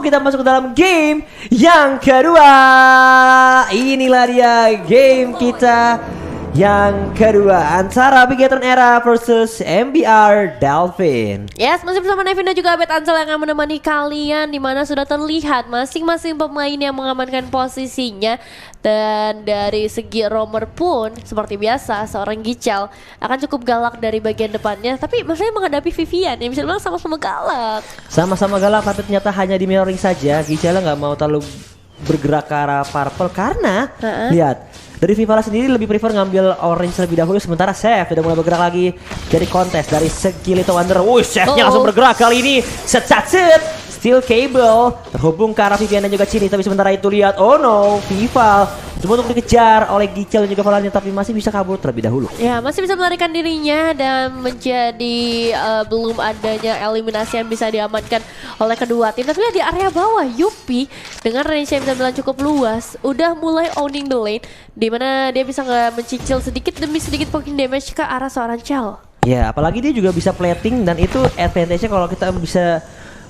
kita masuk ke dalam game yang kedua. Inilah dia game kita yang kedua antara Bigetron Era versus MBR Delfin. Yes, masih bersama Nevin dan juga Abed Ansel yang akan menemani kalian, di mana sudah terlihat masing-masing pemain yang mengamankan posisinya. Dan dari segi roamer pun seperti biasa seorang Gichel akan cukup galak dari bagian depannya, tapi maksudnya menghadapi Vivian yang bisa bilang sama-sama galak. Sama-sama galak, tapi ternyata hanya di mirroring saja. Gichel nggak mau terlalu bergerak ke arah purple karena lihat dari Vivala sendiri lebih prefer ngambil orange terlebih dahulu, sementara Chef sudah mulai bergerak lagi dari kontes dari segi Little Wonder. Wuih, Chefnya langsung bergerak kali ini. Set Steel Cable terhubung ke arah Vivian dan juga Cini, tapi sementara itu lihat, oh no, Vival coba untuk dikejar oleh Gichel dan juga Valanya, tapi masih bisa kabur terlebih dahulu. Ya, masih bisa melarikan dirinya dan menjadi belum adanya eliminasi yang bisa diamankan oleh kedua tim. Tapi lihat di area bawah, Yupi dengan range yang bisa bilang cukup luas udah mulai owning the lane, di mana dia bisa nggak mencicil sedikit demi sedikit poking damage ke arah seorang Chell. Ya, apalagi dia juga bisa plating dan itu advantage-nya kalau kita bisa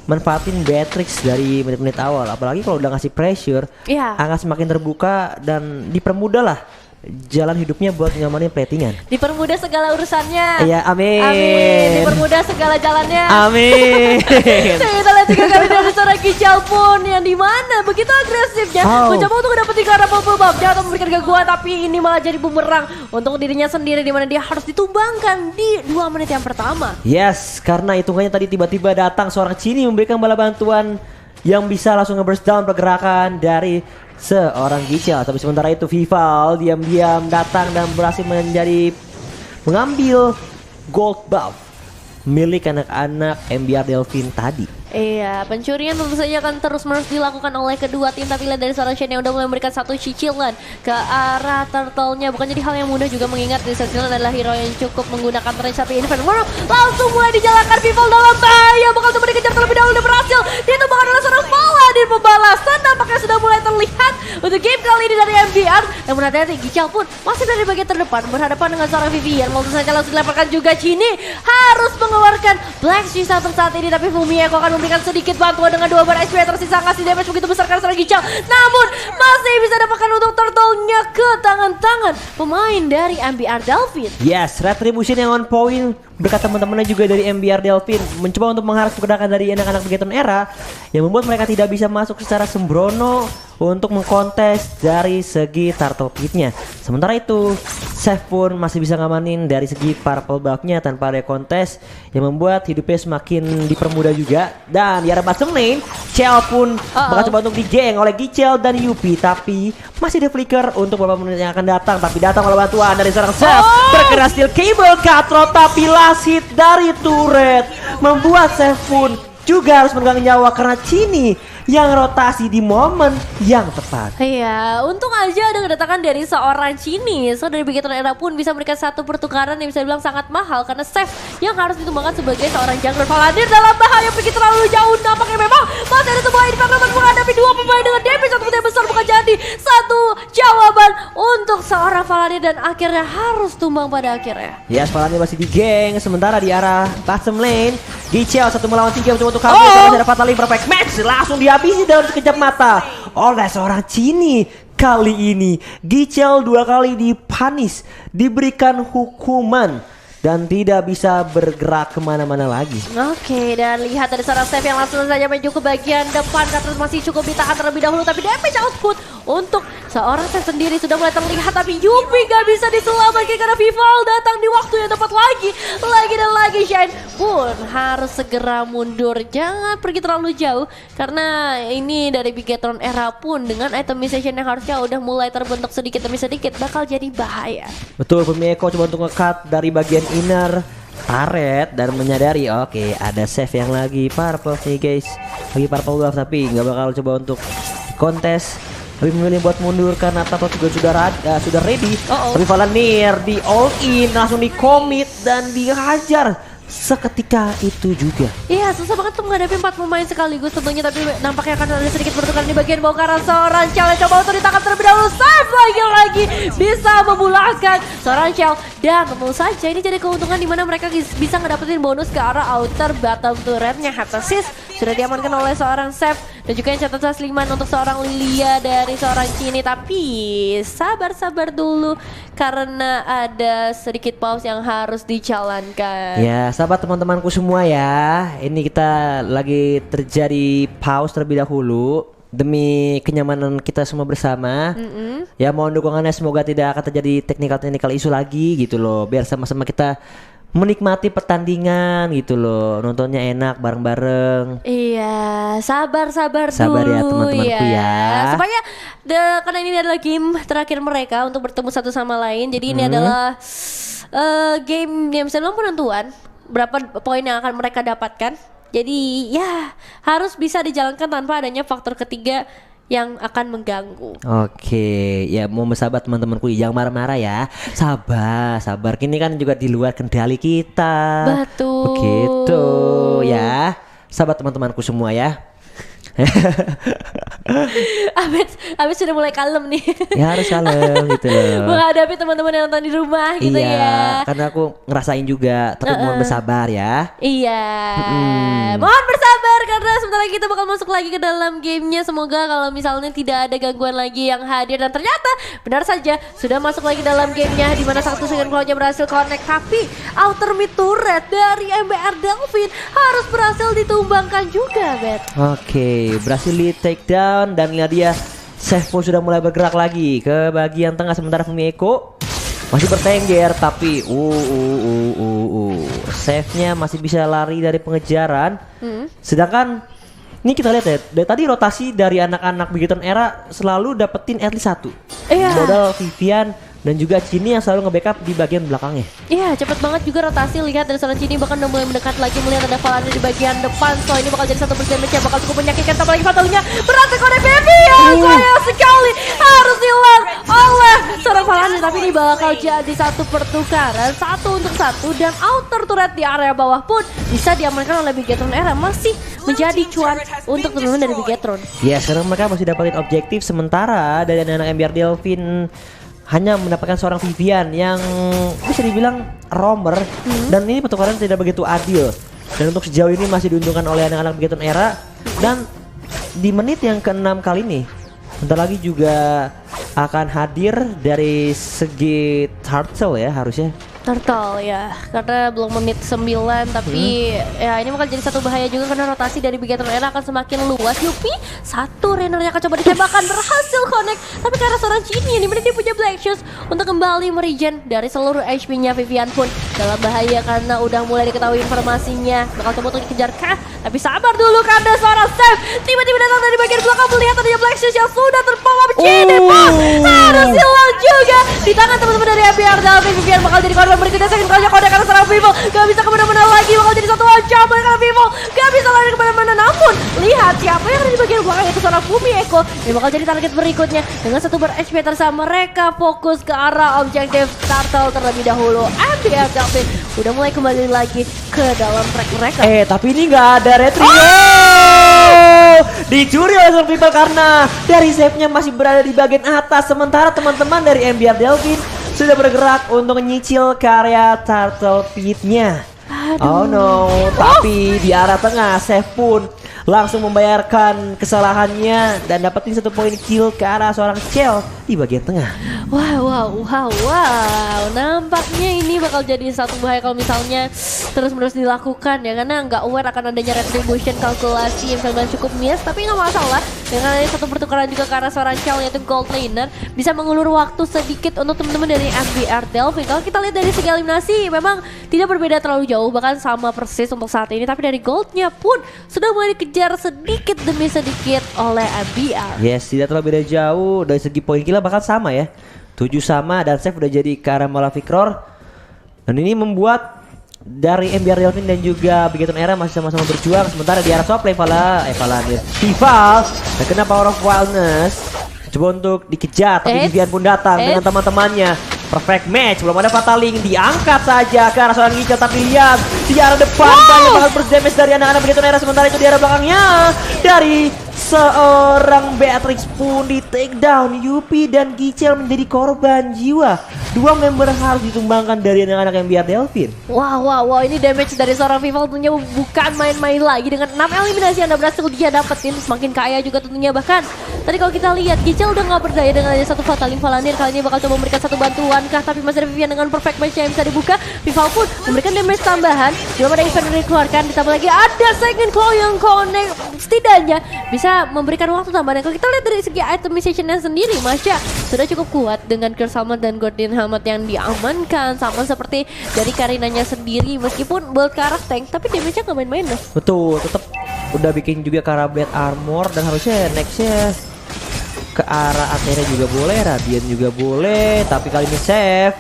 manfaatin Beatrix dari menit-menit awal. Apalagi kalau udah ngasih pressure, akan semakin terbuka dan dipermudah lah jalan hidupnya buat nyamanin platingan. Dipermudah segala urusannya. Iya, amin. Amin. Dipermudah segala jalannya. Amin. Kita lihat juga kali dari seorang Gichel pun yang dimana begitu agresifnya mencoba untuk dapetin karena bubble buff-nya atau memberikan gangguan, tapi ini malah jadi bumerang untuk dirinya sendiri, dimana dia harus ditumbangkan di 2 menit yang pertama. Yes, karena hitungannya tadi tiba-tiba datang seorang Cini memberikan bala bantuan yang bisa langsung nge-burst down pergerakan dari seorang Gichel. Tapi sementara itu Vival diam-diam datang dan berhasil mengambil gold buff milik anak-anak MBR Delfin tadi. Iya, pencurian tentu saja akan terus-menerus dilakukan oleh kedua tim, tapi lihat dari seorang Shen yang udah mulai memberikan satu cicilan ke arah turtle-nya. Bukan jadi hal yang mudah juga mengingat di Sentinel adalah hero yang cukup menggunakan range, tapi Infant World langsung mulai dijalankan. Vival dalam bahaya, bakal coba dikejar terlebih dahulu dan berhasil ditumbangkan oleh seorang Paladin. Pembalasan nampaknya sudah mulai terlihat untuk game kali ini dari MBR. Namun hati-hati, Gichel pun masih dari bagian terdepan berhadapan dengan seorang Vivian. Langsung saja langsung dilemparkan juga Cini, harus mengeluarkan Black Shield untuk saat ini, tapi Fumieko akan memberikan sedikit bantuan dengan 2 bar HP yang tersisa, ngasih damage begitu besar karena seorang Gichel, namun masih bisa dapatkan untuk turtle-nya ke tangan-tangan pemain dari MBR Delfin. Yes, Retribution yang on point berkat teman-temannya juga dari MBR Delfin mencoba untuk mengharap pergerakan dari anak-anak Bigetron Era yang membuat mereka tidak bisa masuk secara sembrono untuk mengkontes dari segi turtle pit-nya. Sementara itu Chef pun masih bisa ngamanin dari segi purple buff-nya tanpa ada kontes yang membuat hidupnya semakin dipermudah juga. Dan di arah bottom lane, Chell pun bakal coba untuk digeng oleh Gichel dan Yupi, tapi masih ada flicker untuk beberapa menit yang akan datang. Tapi datang oleh bantuan dari seorang Chef, bergerak steel cable Katro, tapi last hit dari turret membuat Chef pun juga harus memegang nyawa karena Cini yang rotasi di momen yang tepat. Iya, untung aja ada kedatangan dari seorang Cini. So dari Bigetron Era pun bisa memberikan satu pertukaran yang bisa dibilang sangat mahal, karena Chef yang harus ditumbangkan sebagai seorang jungler. Paladin dalam bahaya, pergi terlalu jauh. Nampaknya memang masih ada sebuah indikator menghadapi 2 pemain dengan damage satu yang besar, bukan jadi satu jawaban untuk seorang Paladin dan akhirnya harus tumbang pada akhirnya. Yes, Paladin masih di geng. Sementara di arah bottom lane, Gichel 1 melawan 3 mencoba untuk kabur. Masih ada Fatal Link perfect match, langsung dihabisi dalam sekejap mata oleh seorang Cini. Kali ini Gichel 2 kali dipanis, diberikan hukuman dan tidak bisa bergerak kemana-mana lagi. Oke, dan lihat dari seorang Chef yang langsung saja menuju ke bagian depan. Katros masih cukup ditahan terlebih dahulu, tapi damage output untuk seorang Chef sendiri sudah mulai terlihat. Tapi Yupi gak bisa diselamatkan karena Vival datang di waktu yang tepat lagi. Lagi dan lagi Shine pun harus segera mundur. Jangan pergi terlalu jauh, karena ini dari Bigetron Era pun dengan itemization yang harusnya udah mulai terbentuk sedikit demi sedikit bakal jadi bahaya. Betul, Fumieko coba untuk nge-cut dari bagian inner turret dan menyadari oke, ada save yang lagi purple nih guys, lagi purple buff, tapi nggak bakal coba untuk kontes, tapi memilih buat mundur karena Tato juga sudah ready. Tapi Valanir di all in, langsung di commit dan dihajar seketika itu juga. Iya, susah banget tuh menghadapi 4 pemain sekaligus tentunya, tapi nampaknya akan ada sedikit pertukaran di bagian bawah karena seorang Chell coba untuk ditangkap terlebih dahulu. Save lagi bisa memulahkan seorang Chell, dan tentu saja ini jadi keuntungan di mana mereka bisa ngedapetin bonus ke arah outer bottom turretnya. Heptasis sudah diamankan oleh seorang Chef Dan juga yang catatan Sliman untuk seorang Lilia dari seorang Cini. Tapi sabar-sabar dulu karena ada sedikit pause yang harus dijalankan. Ya, sahabat teman-temanku semua ya. Ini kita lagi terjadi pause terlebih dahulu demi kenyamanan kita semua bersama. Ya, mohon dukungannya, semoga tidak akan terjadi technical isu lagi gitu loh. Biar sama-sama kita menikmati pertandingan gitu loh, nontonnya enak bareng-bareng. Iya, sabar Sabar dulu ya teman-temanku ya. Supaya karena ini adalah game terakhir mereka untuk bertemu satu sama lain. Jadi ini adalah game yang bisa penentuan berapa poin yang akan mereka dapatkan. Jadi ya harus bisa dijalankan tanpa adanya faktor ketiga yang akan mengganggu. Oke, ya mau bersabar teman-temanku, jangan marah-marah ya. Sabar. Kini kan juga di luar kendali kita. Betul. Begitu ya. Sahabat teman-temanku semua ya. Abed sudah mulai kalem nih. Ya harus kalem gitu loh. Menghadapi teman-teman yang nonton di rumah gitu ya. Karena aku ngerasain juga, tapi mohon bersabar ya. Iya. Mohon bersabar karena sebentar lagi kita bakal masuk lagi ke dalam gamenya. Semoga kalau misalnya tidak ada gangguan lagi yang hadir, dan ternyata benar saja sudah masuk lagi dalam gamenya, di mana satu second claw-nya berhasil connect, tapi outer mid turret dari MBR Delvin harus berhasil ditumbangkan juga, Bet. Oke, berhasil di take down, dan lihat dia Chef pun sudah mulai bergerak lagi ke bagian tengah, sementara Fumi Eko masih bertengger, tapi Chefnya masih bisa lari dari pengejaran. Sedangkan ini kita lihat ya, dari tadi rotasi dari anak-anak Bigetron Era selalu dapetin at least satu. Modal Vivian dan juga Cini yang selalu nge-backup di bagian belakangnya. Iya, cepet banget juga rotasi. Lihat dari seorang Cini bahkan udah mulai mendekat lagi, melihat ada Valana di bagian depan. So ini bakal jadi satu damage yang bakal cukup menyakitkan, apalagi fatalnya berhasil kode Vivian. Sayang sekali harus hilang oleh seorang Valana, tapi ini bakal jadi satu pertukaran 1-1, dan outer turret di area bawah pun bisa diamankan oleh Bigetron Era. Masih menjadi cuan untuk teman-teman dari Bigetron. Ya, sekarang mereka masih dapetin objektif, sementara dari anak-anak MBR Delvin hanya mendapatkan seorang Vivian yang bisa dibilang roamer, dan ini pertukaran tidak begitu adil, dan untuk sejauh ini masih diuntungkan oleh anak-anak Bigetron Era. Dan di menit yang ke-6 kali ini bentar lagi juga akan hadir dari segi Turtle ya, harusnya Turtle ya, karena belum menit 9, tapi ya ini bakal jadi satu bahaya juga karena rotasi dari Bigetron Era akan semakin luas. Yupi, satu Rainernya akan coba ditembakkan, berhasil connect, tapi karena seorang Cini ini dia punya Black Shoes untuk kembali meregen dari seluruh HP-nya. Vivian pun dalam bahaya karena udah mulai diketahui informasinya, bakal coba untuk dikejar kah? Tapi sabar dulu karena seorang Sam tiba-tiba datang dari bagian belakang, melihat adanya Black Shoes yang sudah terpompa. Cini pun harus hilang juga di tangan teman-teman dari MBR Delvin. Vivian bakal jadi korban berikutnya, second call-nya kode karena serang Vivo gak bisa kemana-mana lagi, bakal jadi satu ancaman karena Vivo gak bisa lari kemana-mana. Namun lihat siapa yang ada di bagian belakang, itu seorang Fumi Eko yang bakal jadi target berikutnya. Dengan satu ber-HP tersama, mereka fokus ke arah objektif Turtle terlebih dahulu. MBR Delvin udah mulai kembali lagi ke dalam track mereka. Tapi ini nggak ada retri. Dicuri oleh seorang People karena dari save-nya masih berada di bagian atas, sementara teman-teman dari MBR Delvin sudah bergerak untuk menyicil ke area Turtle Pit-nya. Oh no, tapi di arah tengah Chef pun langsung membayarkan kesalahannya dan dapetin satu poin kill ke arah seorang Cel di bagian tengah. Wow, nampaknya ini bakal jadi satu bahaya kalau misalnya terus-menerus dilakukan ya, karena nggak aware akan adanya retribution kalkulasi yang memang cukup miss. Tapi nggak masalah, dengan adanya satu pertukaran juga ke arah seorang Cel yaitu Gold Laner, bisa mengulur waktu sedikit untuk teman-teman dari MBR Delvin. Kalau kita lihat dari segi eliminasi memang tidak berbeda terlalu jauh, bahkan sama persis untuk saat ini, tapi dari goldnya pun sudah mulai dikejar sedikit demi sedikit oleh MBR. Yes, tidak terlalu beda jauh. Dari segi poin kill bahkan sama ya, 7 sama, dan Chef udah jadi ke arah Mola Victor. Dan ini membuat dari MBR Delvin dan juga Bigetron Era masih sama-sama berjuang. Sementara di arah top Tival terkena Power of Wildness, coba untuk dikejar, tapi Vivian pun datang dengan teman-temannya. Perfect match, belum ada Fataling, diangkat saja ke arah seorang Giga, tapi lihat di arah depan banyak banget berdamage dari anak-anak Bigetron Era. Sementara itu di arah belakangnya dari Seorang Beatrix pun di take down. Yupi dan Gicel menjadi korban jiwa. Dua member harus ditumbangkan dari anak-anak MBR Delfin. Wow, ini damage dari seorang Vival tentunya bukan main-main lagi. Dengan 6 eliminasi Anda berhasil dia dapetin, semakin kaya juga tentunya. Bahkan tadi kalau kita lihat Gicel udah gak berdaya dengan ada satu Fatalin Valanir. Kali ini bakal coba memberikan satu bantuan kah, tapi masih ada Vivian dengan perfect match yang bisa dibuka. Vival pun memberikan damage tambahan. Belum ada event yang dikeluarkan, ditambah lagi ada segmen claw yang connect. Setidaknya bisa memberikan waktu tambahan. Kalau kita lihat dari segi itemization-nya sendiri, Masya sudah cukup kuat dengan Curse Helmet dan Guardian Helmet yang diamankan. Sama seperti dari Karinanya sendiri, meskipun build ke arah tank, tapi damage-nya gak main-main loh. Betul, tetap udah bikin juga ke arah Blade Armor. Dan harusnya nextnya ke arah Athena juga boleh, Radiant juga boleh. Tapi kali ini save.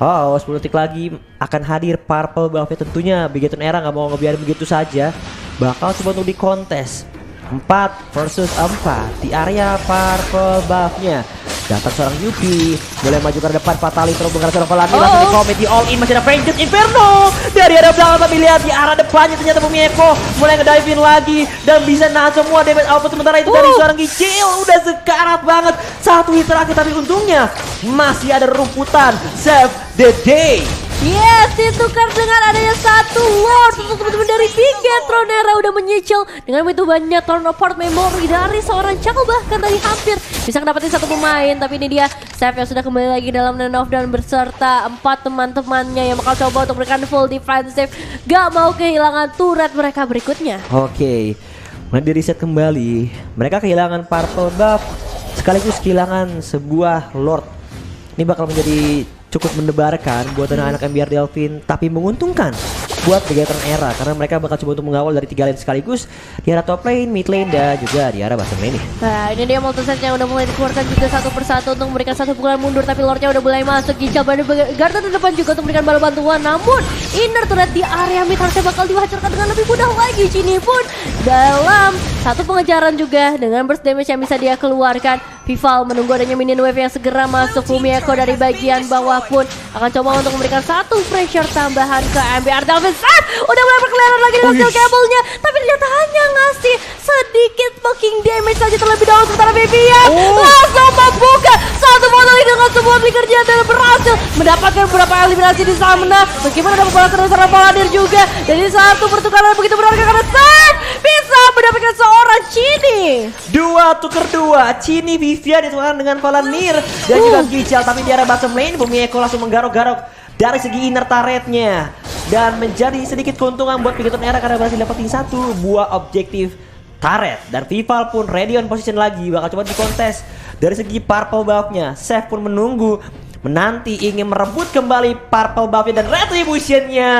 Oh, 10 detik lagi akan hadir Purple Buff-nya tentunya. Bigetron Era nggak mau ngebiarin begitu saja. Bakal coba untuk dikontes 4 versus 4 di area Purple Buff-nya. Datang seorang Yuki, boleh maju ke depan, Fatalin terus mengarah seorang Valanir, langsung di komit, di all in, masih ada Vengeance Inferno dari arah belakang. Tapi lihat di arah depannya ternyata Pumieko mulai ngedive-in lagi dan bisa nahan semua damage output. Sementara itu dari seorang Gicel udah sekarat banget, satu hit terakhir, tapi untungnya masih ada rumputan. Save the day. Yes, ditukar dengan adanya satu Lord untuk teman-teman dari Bigetron Era udah menyicil dengan begitu banyak turn apart memory dari seorang Chaco. Bahkan tadi hampir bisa dapetin satu pemain, tapi ini dia Seth yang sudah kembali lagi dalam Nanoff dan berserta 4 teman-temannya yang bakal coba untuk berikan full defensive. Gak mau kehilangan turret mereka berikutnya. Oke, mulai di reset kembali. Mereka kehilangan Purple Buff sekaligus kehilangan sebuah Lord. Ini bakal menjadi cukup mendebarkan buat anak-anak MBR Delfin, tapi menguntungkan buat Bigetron Era karena mereka bakal coba untuk mengawal dari 3 lane sekaligus di arah top lane, mid lane, dan juga di arah bottom lane. Nah, ini dia multisetnya udah mulai dikeluarkan juga satu persatu untuk memberikan satu pukulan mundur, tapi Lordnya udah mulai masuk. Gicel Garda di depan juga untuk memberikan bala bantuan, namun inner turret di area mid harusnya bakal dihancurkan dengan lebih mudah lagi. Cini pun dalam satu pengejaran juga dengan burst damage yang bisa dia keluarkan. Vival menunggu adanya minion wave yang segera masuk. Pumieko dari bagian bawah pun akan coba untuk memberikan satu pressure tambahan ke MBR Delfin. Udah mulai berkeliaran lagi dengan steel cable-nya, tapi ternyata hanya ngasih sedikit fucking damage saja terlebih dahulu. Sementara Vivian langsung membuka satu botol dengan sebuah flickernya dan berhasil mendapatkan beberapa eliminasi di sana. Meskipun ada pembalasan dari seorang Valanir juga, dari satu pertukaran begitu berharga karena Seth bisa mendapatkan seorang Cini. 2 tuker 2, Cini Vivian ditukarkan dengan Valanir dan juga Gicel, tapi di area bottom lane Pumieko langsung menggaruk-garuk dari segi inner turretnya dan menjadi sedikit keuntungan buat Bigetron Era karena berhasil dapetin satu buah objektif turret. Dan Vival pun ready on position lagi, bakal coba dikontes dari segi Purple Buff-nya. Seth pun menunggu, menanti ingin merebut kembali Purple Buff-nya dan retribution-nya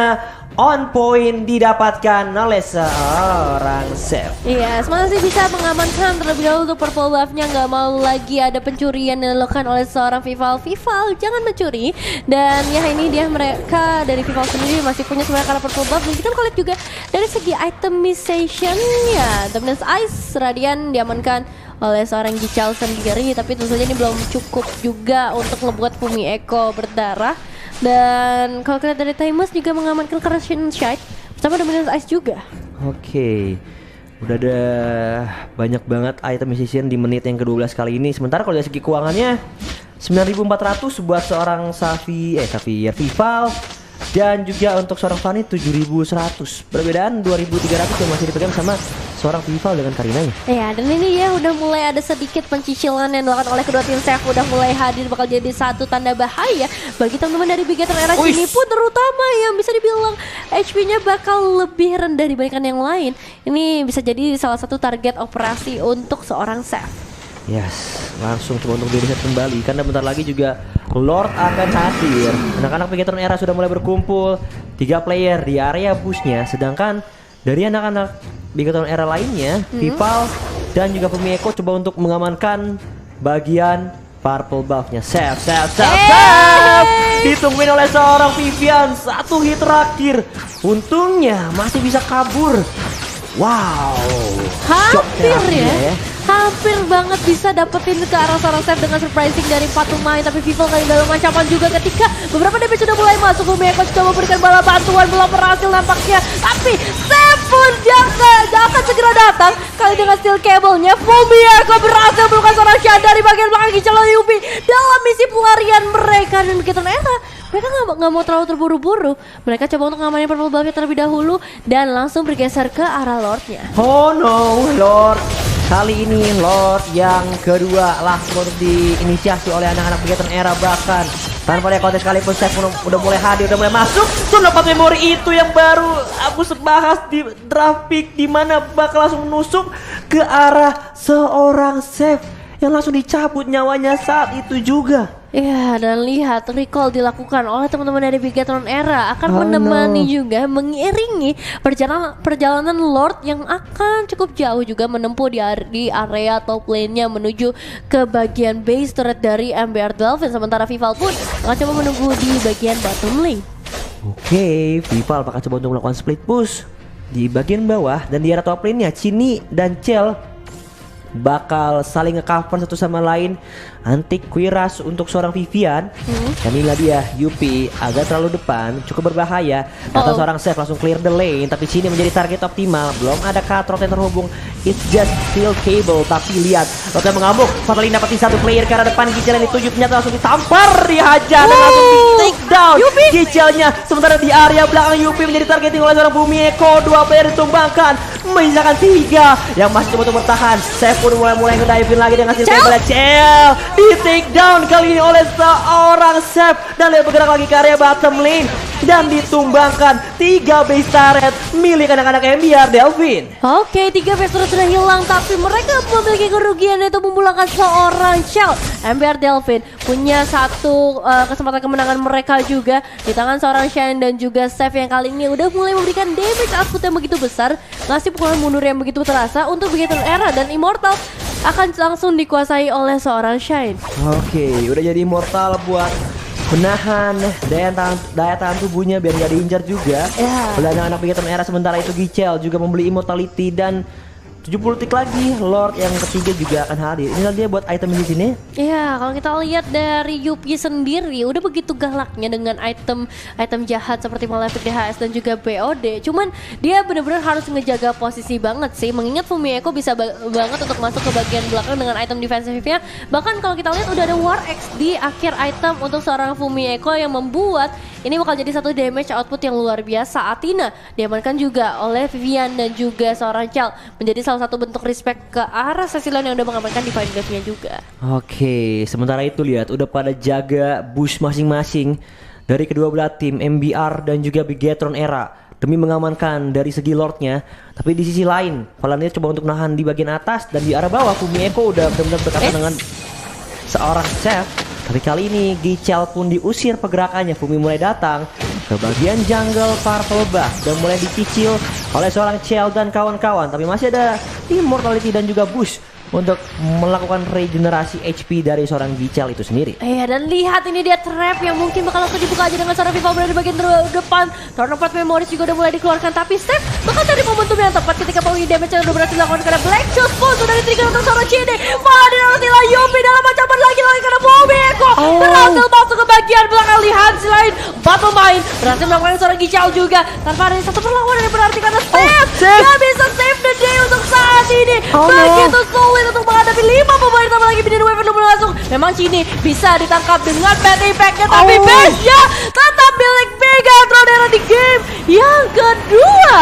on point didapatkan oleh seorang Seth. Iya, masih bisa mengamankan terlebih dahulu untuk Purple Buff-nya. Nggak mau lagi ada pencurian yang dilakukan oleh seorang Vival. Vival, jangan mencuri. Dan ya ini dia mereka dari Vival sendiri masih punya sebenarnya karena Purple Buff. Dan kita kan lihat juga dari segi itemization-nya. Dominance Ice, Radiant diamankan oleh seorang Gicel sendiri. Tapi tentu saja ini belum cukup juga untuk membuat Pumieko berdarah. Dan kalau kita dari Timus juga mengamankan Corrosion Shite bersama Dominance Ice juga. Oke, udah ada banyak banget itemization di menit yang ke-12 kali ini. Sementara kalau dari segi keuangannya 9.400 buat seorang Xavier Vival. Dan juga untuk seorang Fanny 7.100. Perbedaan 2.300 yang masih dipegang sama seorang Vival dengan Karinanya. Ya, dan ini ya udah mulai ada sedikit pencicilan yang dilakukan oleh kedua tim Seth. Udah mulai hadir, bakal jadi satu tanda bahaya bagi teman-teman dari Bigetron Era ini pun, terutama yang bisa dibilang HP-nya bakal lebih rendah dibandingkan yang lain. Ini bisa jadi salah satu target operasi untuk seorang Seth. Yes, langsung coba untuk diriset kembali karena bentar lagi juga Lord akan hadir. Anak-anak Bigetron Era sudah mulai berkumpul, 3 player di area bushnya, sedangkan dari anak-anak Bigetron Era lainnya, Vival dan juga Pumieko coba untuk mengamankan bagian Purple Buff-nya. Save. Ditungguin oleh seorang Vivian, satu hit terakhir. Untungnya masih bisa kabur. Wow, hampir ya. Hampir banget bisa dapetin ke arah seorang Seth dengan surprising dari 4 pemain. Tapi Vival kali dalam ancaman juga ketika beberapa damage sudah mulai masuk. Pumieko coba memberikan bala bantuan, belum berhasil nampaknya. Tapi Seth pun pun akan segera datang. Kali dengan steel cable-nya, Fumieko berhasil melukai seorang Shan dari bagian belakang Gichel dan Yupi dalam misi pelarian mereka. Dan begitu Era, mereka nggak mau terlalu terburu-buru. Mereka coba untuk ngamanin purple buff-nya terlebih dahulu dan langsung bergeser ke arah Lord-nya. Oh no, Lord. Kali ini Lord yang kedua langsung untuk diinisiasi oleh anak-anak Begaton Era, bahkan tanpa dia kontes sekalipun Chef udah mulai hadir, udah mulai masuk. Tuh dapat memori itu yang baru aku bahas di draft pick, di mana bakal langsung menusuk ke arah seorang Chef yang langsung dicabut nyawanya saat itu juga. Ya, dan lihat recall dilakukan oleh teman-teman dari Begaton Era akan menemani juga mengiringi perjalanan Lord yang akan cukup jauh juga menempuh di area top lane-nya menuju ke bagian base turret dari MBR Dolphin. Sementara Vival pun akan coba menunggu di bagian bottom lane. Oke, Vival bakal coba untuk melakukan split push di bagian bawah, dan di area top lane-nya Cini dan Chell bakal saling nge-cover satu sama lain. Anti Quiras untuk seorang Vivian. Dan inilah dia Yupi agak terlalu depan, cukup berbahaya. Kata seorang Chef langsung clear the lane, tapi sini menjadi target optimal. Belum ada Katrot yang terhubung. It's just steel cable. Tapi lihat, Lotte mengamuk. Fatalin dapetin satu player ke arah depan. Gichel yang dituju ternyata langsung ditampar, dihajar dan langsung di take down Gichelnya. Sementara di area belakang Yupi menjadi targeting oleh seorang Fumieko. 2 player ditumbangkan, menyisakan 3 yang masih coba untuk bertahan. Chef pun mulai ngediving lagi dengan steel cable. Chell di take down kali ini oleh seorang Chef, dan dia bergerak lagi ke area bottom lane dan ditumbangkan 3 base turret milik anak-anak MBR Delphin. Oke, 3 base turret sudah hilang, tapi mereka memiliki kerugian yaitu memulangkan seorang Shell. MBR Delphin punya satu kesempatan kemenangan mereka juga di tangan seorang Shine dan juga Chef yang kali ini udah mulai memberikan damage output yang begitu besar, ngasih pukulan mundur yang begitu terasa untuk Begaton Era, dan Immortal akan langsung dikuasai oleh seorang Shine. Oke, udah jadi Immortal buat menahan daya tahan tubuhnya biar nggak diinjar juga. Oleh anak-anak Begaton Era. Sementara itu Gichel juga membeli Immortality, dan 70 detik lagi Lord yang ketiga juga akan hadir. Inilah dia buat item di sini. Ya, kalau kita lihat dari Yupi sendiri udah begitu galaknya dengan item jahat seperti Malefic DHS dan juga BOD. Cuman dia benar-benar harus ngejaga posisi banget sih, mengingat Fumieko bisa banget untuk masuk ke bagian belakang dengan item defensifnya. Bahkan kalau kita lihat udah ada War X di akhir item untuk seorang Fumieko yang membuat ini bakal jadi satu damage output yang luar biasa. Athena diamankan juga oleh Vivian dan juga seorang Chell, menjadi salah satu bentuk respect ke arah Cecilion yang udah mengamankan divine wave-nya juga. Oke, sementara itu lihat udah pada jaga bush masing-masing dari kedua belah tim MBR dan juga Begaton Era demi mengamankan dari segi Lordnya. Tapi di sisi lain, Valandia coba untuk nahan di bagian atas, dan di arah bawah Fumieko udah benar-benar berdekatan dengan seorang Chef. Tapi kali ini Gichel pun diusir pergerakannya. Fumi mulai datang ke bagian jungle purple buff dan mulai dicicil oleh seorang Chell dan kawan-kawan. Tapi masih ada Immortality dan juga Bush untuk melakukan regenerasi HP dari seorang Gichel itu sendiri. Dan lihat ini dia trap yang mungkin bakal langsung dibuka aja dengan seorang Vival berada di bagian depan. Tornado Part Memories juga udah mulai dikeluarkan, tapi Steph bakal cari momentum yang tepat ketika poin damage yang udah berhasil dilakukan karena Black Shoes pun sudah di-trigger untuk seorang Cine. Malah dinarasilah Yupi dalam ancaman lagi karena Fumieko berhasil masuk ke bagian belakang. Lihat selain battle main berhasil melakukan seorang Gichel juga tanpa ada satu perlawanan yang berarti karena Steph gak bisa save the day untuk saat ini. Begitu sulit untuk menghadapi 5 pemain tambah lagi Bidin Wave belum langsung. Memang Cini bisa ditangkap dengan bad impact-nya, tapi base-nya tetap milik Begaton Era di game yang kedua.